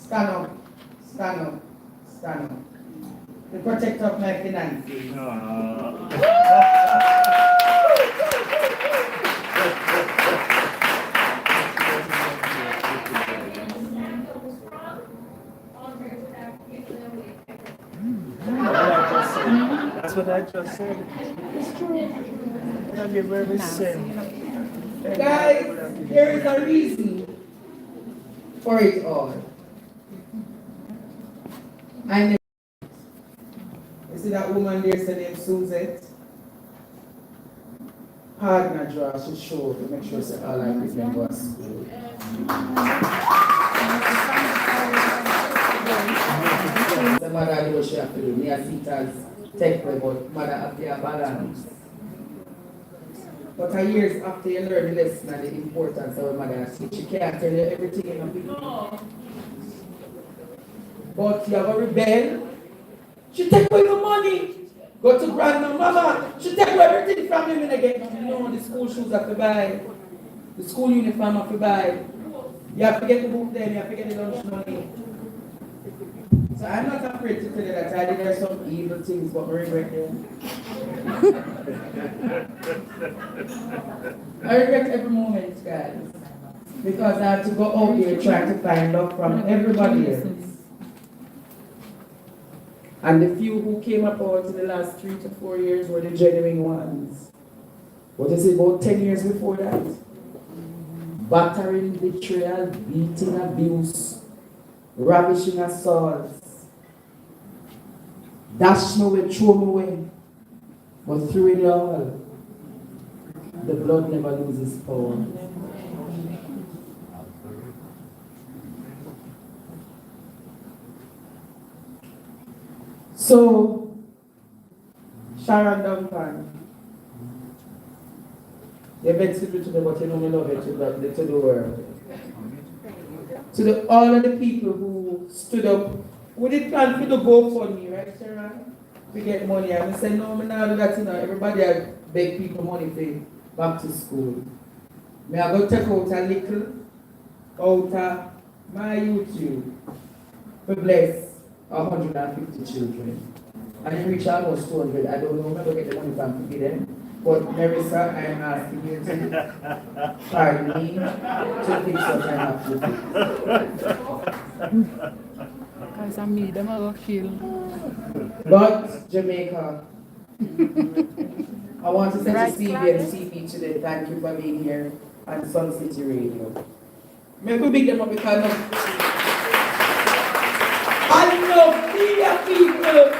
Stand up. Stand up. Stand up. The protector of my finances. That's what I just said. It's true. I give very sin. Guys, there is a reason for it all. I never. You see that woman there, her name Suzette? Pawdna draw, she showed to make sure that all I remember was school. The mother do what she have to do. Me I see it as technical, but mother have to have balance. But a years after you learn the lesson and the importance of what mother teach, she can't tell you everything in a video. But you have a rebel, she take away your money. Go to grandma, mama, she take away everything from him and again. No, the school shoes have to buy. The school uniform have to buy. You have to get the book then, you have to get the lunch money. So I'm not afraid to tell you that I did there some evil things, but I regret them. I regret every moment, guys. Because I had to go out there trying to find love from everybody else. And the few who came about in the last 3 to 4 years were the genuine ones. What is it, about 10 years before that? Battering, betrayal, beating, abuse, ravishing assaults. Dash me away, throw me away. But through it all, the blood never loses power. So, Sharon Duncan, you beg to do today, but you know me love it to the world. To all of the people who stood up, we did plan for the GoFundMe, right, Sharon? To get money. And I said, no, I'm not do that, you know. Everybody had beg people money for back to school. I go take out a little out of my YouTube to bless 150 children. And it reached almost 200. I don't know, I'm not going to get the money from to them. But Marissa, I'm asking you to pardon me to fix what I have to fix. Because I made them all kill. But Jamaica, I want to say to CB and CB today, thank you for being here on Sun City Radio. Maybe we big them up because I love media people.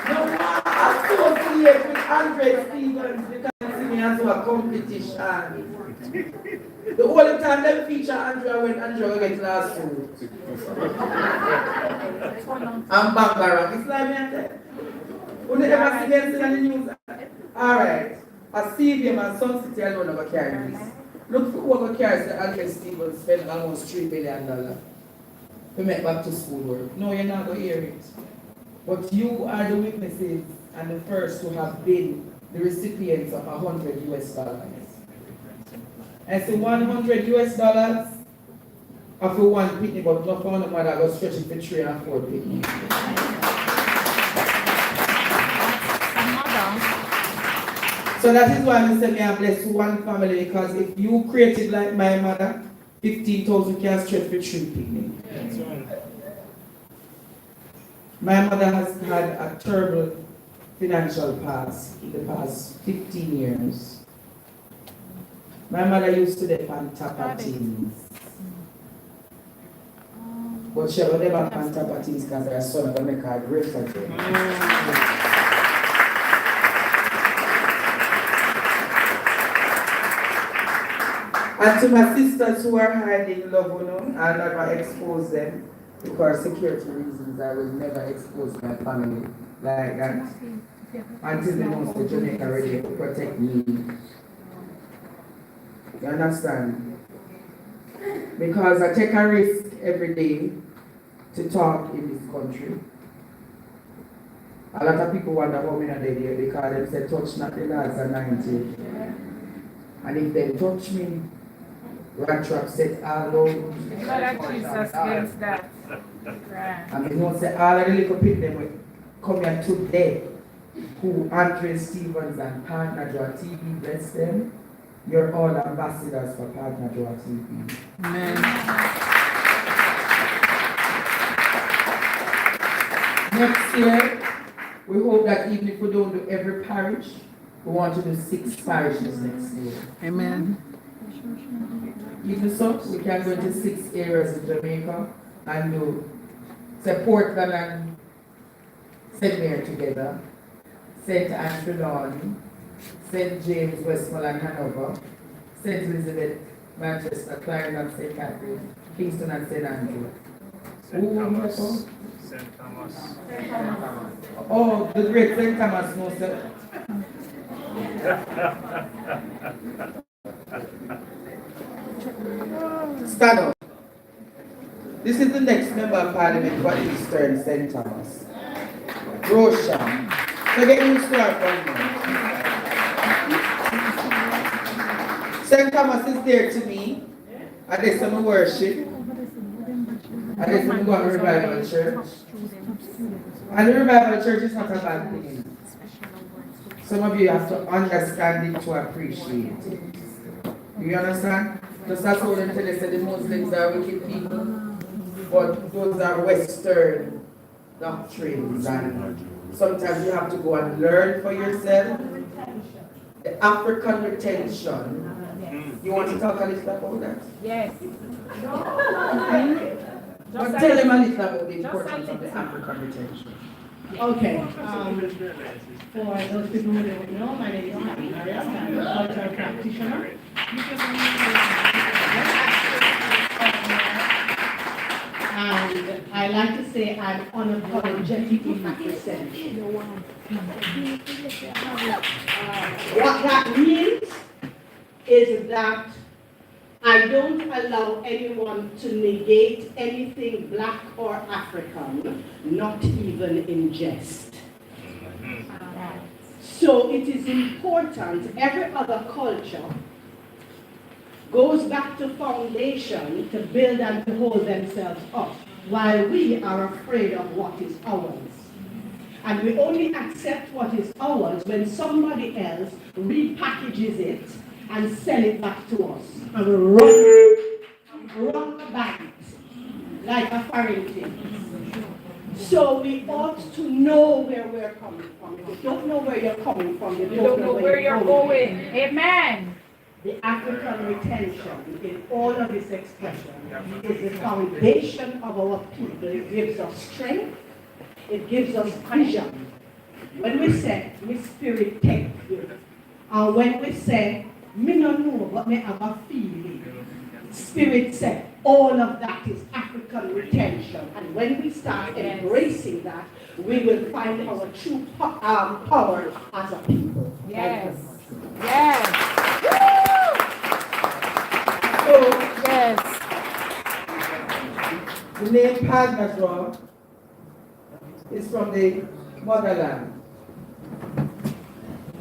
No matter associate with Andre Stevens because see me as a competition. The only time they feature Andrew when Andrew gets last food. I'm Bambara. It's like me and that. Who never see them in the news? Alright. I see them and Sun City alone never carry this. Look for what carries the Andre Stevens spend almost $3 billion to make back to school work. No, you're not going to hear it. But you are the witnesses and the first to have been the recipients of $100 US. And so $100 are for one picnic, but not for one mother was stretching for 3 and 4 picnics. So that is why I say me I bless one family, because if you created like my mother, 15,000 can stretch for 3 picnics. My mother has had a terrible financial past in the past 15 years. My mother used to live on top of things. But she will never on top of things because her son will make her great again. And to my sisters who are hiding love, you know, I'll never expose them because security reasons. I will never expose my family like that until they know the Jamaica ready to protect me. You understand? Because I take a risk every day to talk in this country. A lot of people wonder how many are there because they say touch not the lads are 90. And if they touch me, rat trap set all over. Blood of Jesus against that. Right. And you know, say all of the little people them will come here today, who Andre Stevens and Pawdna TV, bless them. You're all ambassadors for Pawdna TV. Amen. Next year, we hope that even if we don't do every parish, we want to do 6 parishes next year. Amen. Even so, we can go into 6 areas in Jamaica and do, say, Portland and St. Mary together, St. Anne Trelawney, St. James, Westmoreland, Hanover, St. Elizabeth, Manchester, Clarendon, St. Catherine, Kingston, and St. Andrew. St. Thomas. St. Thomas. Oh, the great St. Thomas, no, sir. Stand up. This is the next member of Parliament for Eastern St. Thomas. Roshan. So get used to our phone. St. Thomas is there to me. And there's some worship. And there's some go to revival church. And the revival church is not a bad thing. Some of you have to understand it to appreciate it. Do you understand? Just as how them tell us that the Muslims are wicked people, but those are Western doctrines, and sometimes you have to go and learn for yourself. The African retention. You want to talk a little about that? Yes. But tell them a little about the importance of the African retention. Okay. For those people who don't know, my name is Maria. I'm a cultural practitioner. And I like to say I'm unapologetically represented. What that means is that I don't allow anyone to negate anything black or African, not even in jest. So it is important, every other culture goes back to foundation to build and to hold themselves up, while we are afraid of what is ours. And we only accept what is ours when somebody else repackages it and sell it back to us. And we run back like a foreign thing. So we ought to know where we're coming from. If you don't know where you're coming from, you don't know where you're going. Amen. The African retention, in all of its expression, is the foundation of our people. It gives us strength. It gives us vision. When we say, "My spirit take you," and when we say, "Me no know, but me have a feeling," Spirit said, all of that is African retention. And when we start embracing that, we will find our true power as a people. Yes. Yes. So, Yes. the name Pawdna is from the motherland,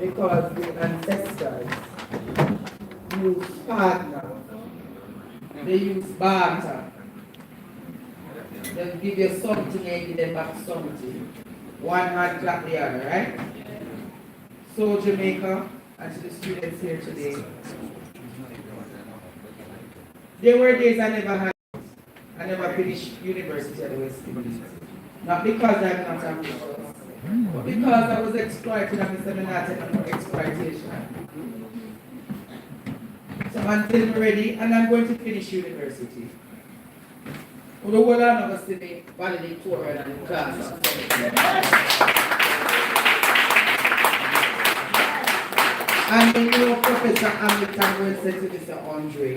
because the ancestors used Pawdna. They use barter. They'll give you something and give them back something. One hand clap the other, right? So Jamaica, and to the students here today, there were days I never finished university at the West Indies. Not because I'm not ambitious, but because I was exploited and the seminar for exploitation. So until I'm ready, and I'm going to finish university. The whole lot of us see me valedictorian and the class. And you know, Professor Hamilton will say to Mr. Andre,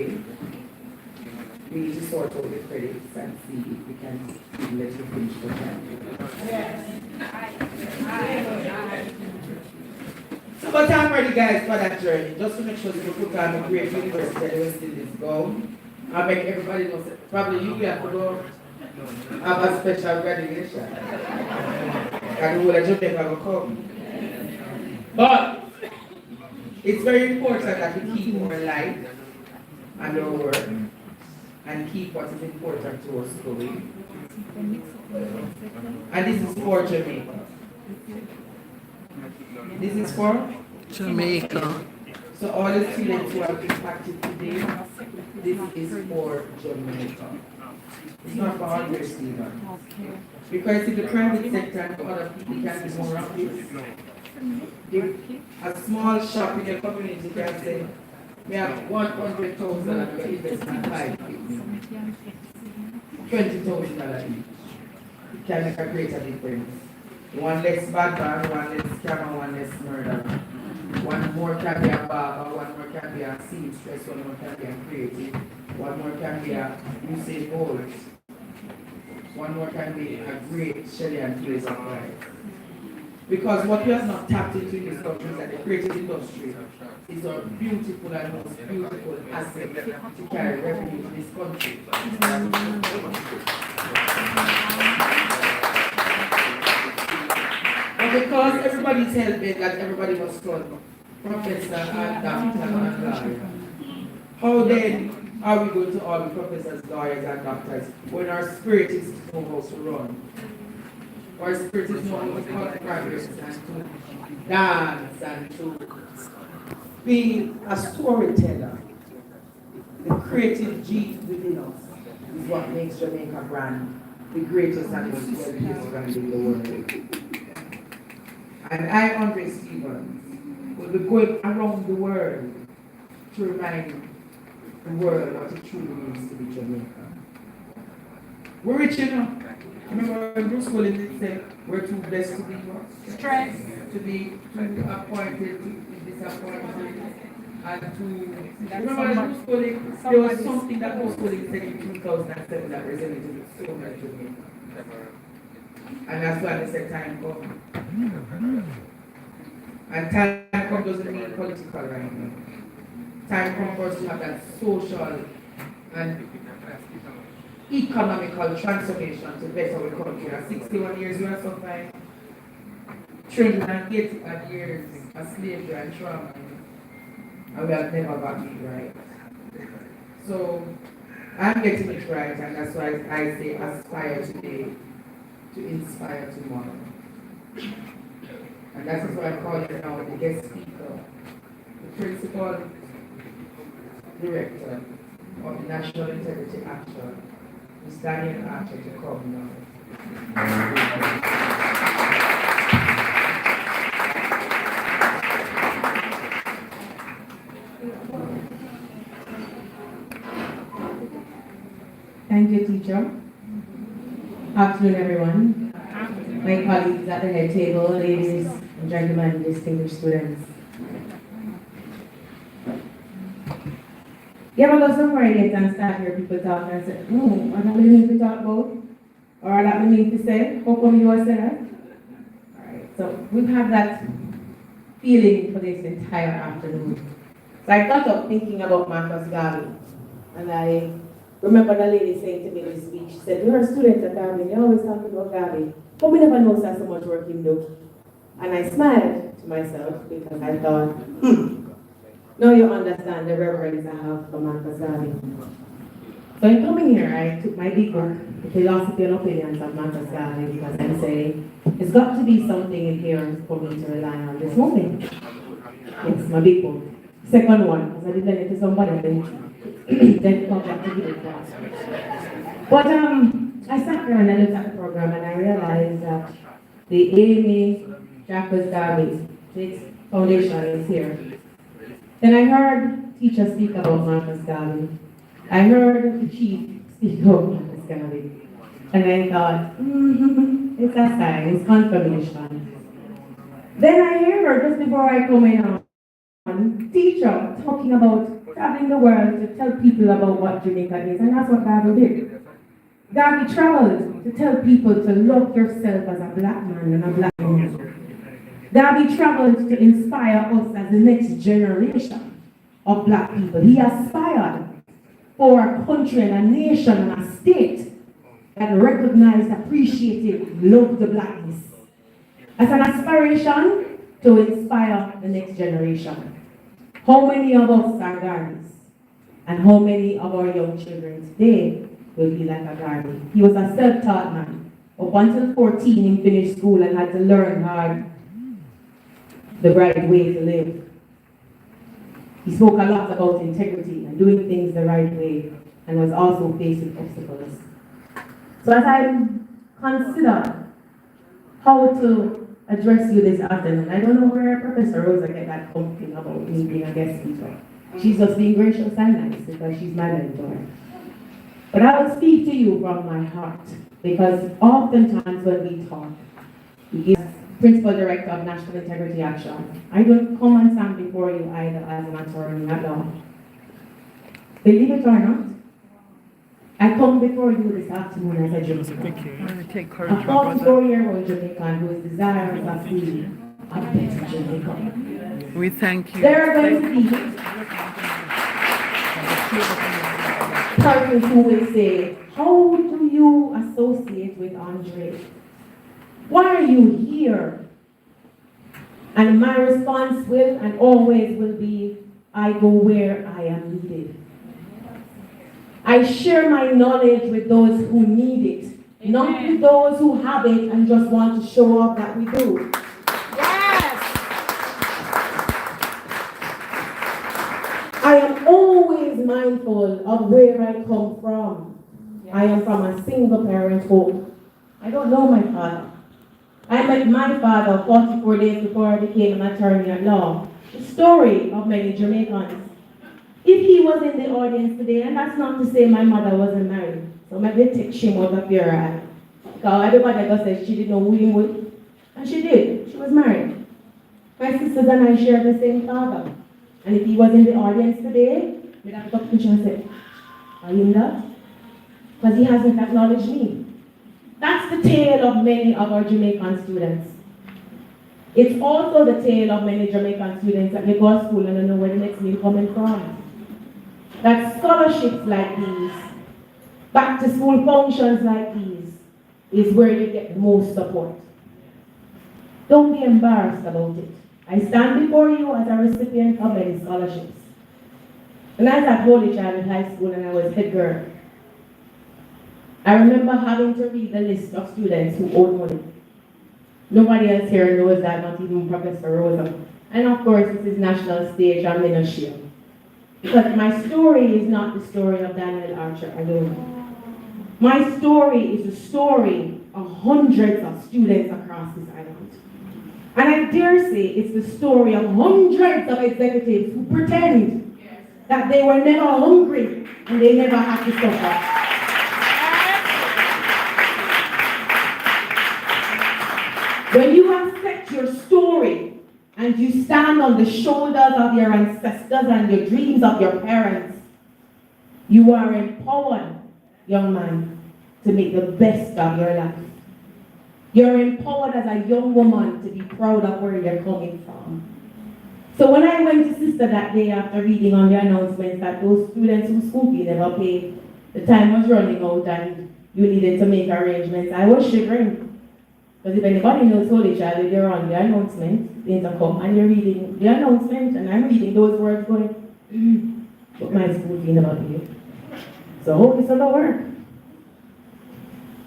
we need to sort out the credits and see if we can let you finish the time. Yes. But I'm ready, guys, for that journey. Just to make sure that we put on a great university that West Indies go. I'll make everybody know. Probably you have to go have a special graduation. And the whole of Jamaica will come. But it's very important that we keep our life and our work and keep what is important to us going. And this is for Jamaica. This is for Jamaica. so all the students who are impacted today, this is for Jamaica. It's not for our Stephen. Because in the private sector and other people can be more of this. A small shop in your community can say, we have 100,000 and we invest in 5 people. $20,000 each. It can make a greater difference. One less bad man, one less scammer, one less murder. One more can be a barber, one more can be a seamstress, one more can be a creative, one more can be a Usain Bolt, one more can be a great Shelley and place of life. Because what we have not tapped into in this country is that the creative industry is a beautiful and most beautiful asset to carry revenue to this country. But because everybody's helping that everybody must turn professor and doctor and lawyer, how then are we going to all be professors, lawyers and doctors when our spirit is to know how to run? Our spirit is know how to cut progress and to dance and to be a storyteller. The creative gene within us is what makes Jamaica brand the greatest and most wealthiest brand in the world. And I, Andre Stevens, will be going around the world to remind the world what it truly means to be Jamaican. We're rich enough. Remember when Bruce Willis said, we're too blessed to be what? Stress. To be too appointed, to be disappointed, and to... Remember Bruce Willis, there was something that Bruce Willis said in 2007 that resonated with so many Jamaicans. And that's why they said time come. And time come doesn't mean political right now. Time come for us to have that social and economical transformation to better our country. At 61 years we are surviving 380 odd years of slavery and trauma, and we have never gotten it right. So I'm getting it right, and that's why I say aspire today to inspire tomorrow. And that is why I call you now the guest speaker, the principal director of the National Integrity Action, Ms. Daniel Archer, to come now. Thank you, teacher. Afternoon, everyone. My colleagues at the head table, ladies and gentlemen, distinguished students. You ever go somewhere and start hear people talk and say, what do we need to talk about? Or that we need to say? How come you are saying that? Alright, so we've had that feeling for this entire afternoon. So I got up thinking about Marcus Garvey, and I remember the lady saying to me in this speech, she said, you're a student at Garvey, you always talk about Garvey, but we never know so much work him do. And I smiled to myself because I thought, now you understand the reverence I have for Marcus Garvey. So in coming here, I took my big book, The Philosophy and Opinions of Marcus Garvey, because I'm saying, it's got to be something in here for me to rely on this morning. It's my big book. Second one, because I did lend it to somebody, then come back to give it back. But I sat there and I looked at the program and I realized that the Amy Jacques Garvey Foundation is here. Then I heard teachers speak about Marcus Garvey. I heard the chief speak about Marcus Garvey. And I thought, it's a sign, it's confirmation. Then I heard, just before I come in, teacher talking about traveling the world to tell people about what Jamaica is, and that's what Garvey did. Garvey traveled to tell people to love yourself as a black man and a black woman. Garvey traveled to inspire us as the next generation of black people. He aspired for a country and a nation and a state that recognized, appreciated, loved the blackness. As an aspiration to inspire the next generation. How many of us are Garveys? And how many of our young children today will be like a Gandhi? He was a self-taught man. Up until 14, he finished school and had to learn hard the right way to live. He spoke a lot about integrity and doing things the right way, and was also facing obstacles. So as I consider how to address you this afternoon, I don't know where Professor Rosa get that comfy about me being a guest speaker. She's just being gracious and nice because she's my mentor. But I will speak to you from my heart, because oftentimes when we talk, we give Principal Director of National Integrity Action, I don't come and stand before you either as an attorney at law. Believe it or not, I come before you this afternoon as a Jamaican. A 44-year-old Jamaican who is desirous of being a better Jamaican. We thank you. There are going to be persons who will say, how do you associate with Andre? Why are you here? And my response will and always will be, I go where I am needed. I share my knowledge with those who need it, not with those who have it and just want to show off that we do. Yes! I am always mindful of where I come from. I am from a single parent home. I don't know my father. I met my father 44 days before I became an attorney at law. The story of many Jamaicans. If he was in the audience today, and that's not to say my mother wasn't married, so maybe take shame out of your eye. Because everybody just said she didn't know who he was, and she did. She was married. My sisters and I share the same father. And if he was in the audience today, we'd have to talk to him and say, are you not? Because he hasn't acknowledged me. That's the tale of many of our Jamaican students. It's also the tale of many Jamaican students that they go to school and don't know where the next meal coming from. That scholarships like these, back to school functions like these, is where you get the most support. Don't be embarrassed about it. I stand before you as a recipient of many scholarships. When I was at Holy Child in high school and I was head girl, I remember having to read the list of students who owed money. Nobody else here knows that, not even Professor Rosa. And of course, this is national stage, I'm in a share. Because my story is not the story of Daniel Archer alone. My story is the story of hundreds of students across this island. And I dare say it's the story of hundreds of executives who pretend that they were never hungry and they never had to suffer. When you accept your story and you stand on the shoulders of your ancestors and your dreams of your parents, you are empowered, young man, to make the best of your life. You're empowered as a young woman to be proud of where you're coming from. So when I went to Sister that day after reading on the announcement that those students whose school fee never paid, the time was running out and you needed to make arrangements, I was shivering. Because if anybody knows Holy Child, they're on the announcement, the intercom, and you're reading the announcement, and I'm reading those words going, but my school fee never paid. So how this will work?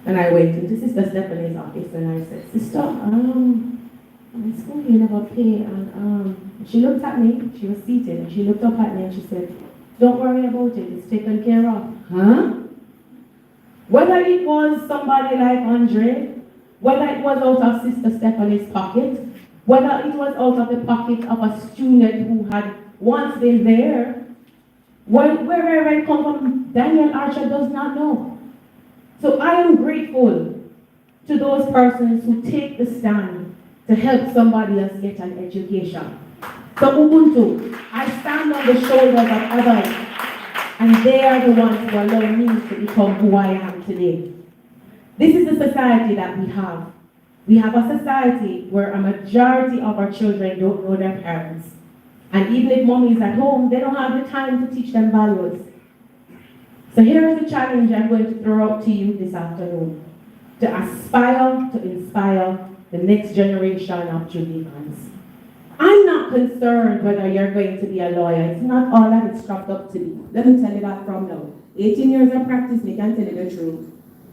And I went into Sister Stephanie's office and I said, Sister, my school fee never paid. And she looked at me, she was seated, and she looked up at me and she said, don't worry about it, it's taken care of. Huh? Whether it was somebody like Andre, whether it was out of Sister Stephanie's pocket, whether it was out of the pocket of a student who had once been there, wherever it come from, Daniel Archer does not know. So I am grateful to those persons who take the stand to help somebody else get an education. So Ubuntu, I stand on the shoulders of others, and they are the ones who allow me to become who I am today. This is the society that we have. We have a society where a majority of our children don't know their parents. And even if mommy is at home, they don't have the time to teach them values. So here is the challenge I'm going to throw out to you this afternoon. To aspire to inspire the next generation of Jamaicans. I'm not concerned whether you're going to be a lawyer. It's not all that it's cropped up to be. Let me tell you that from now. 18 years of practice, me can tell you the truth.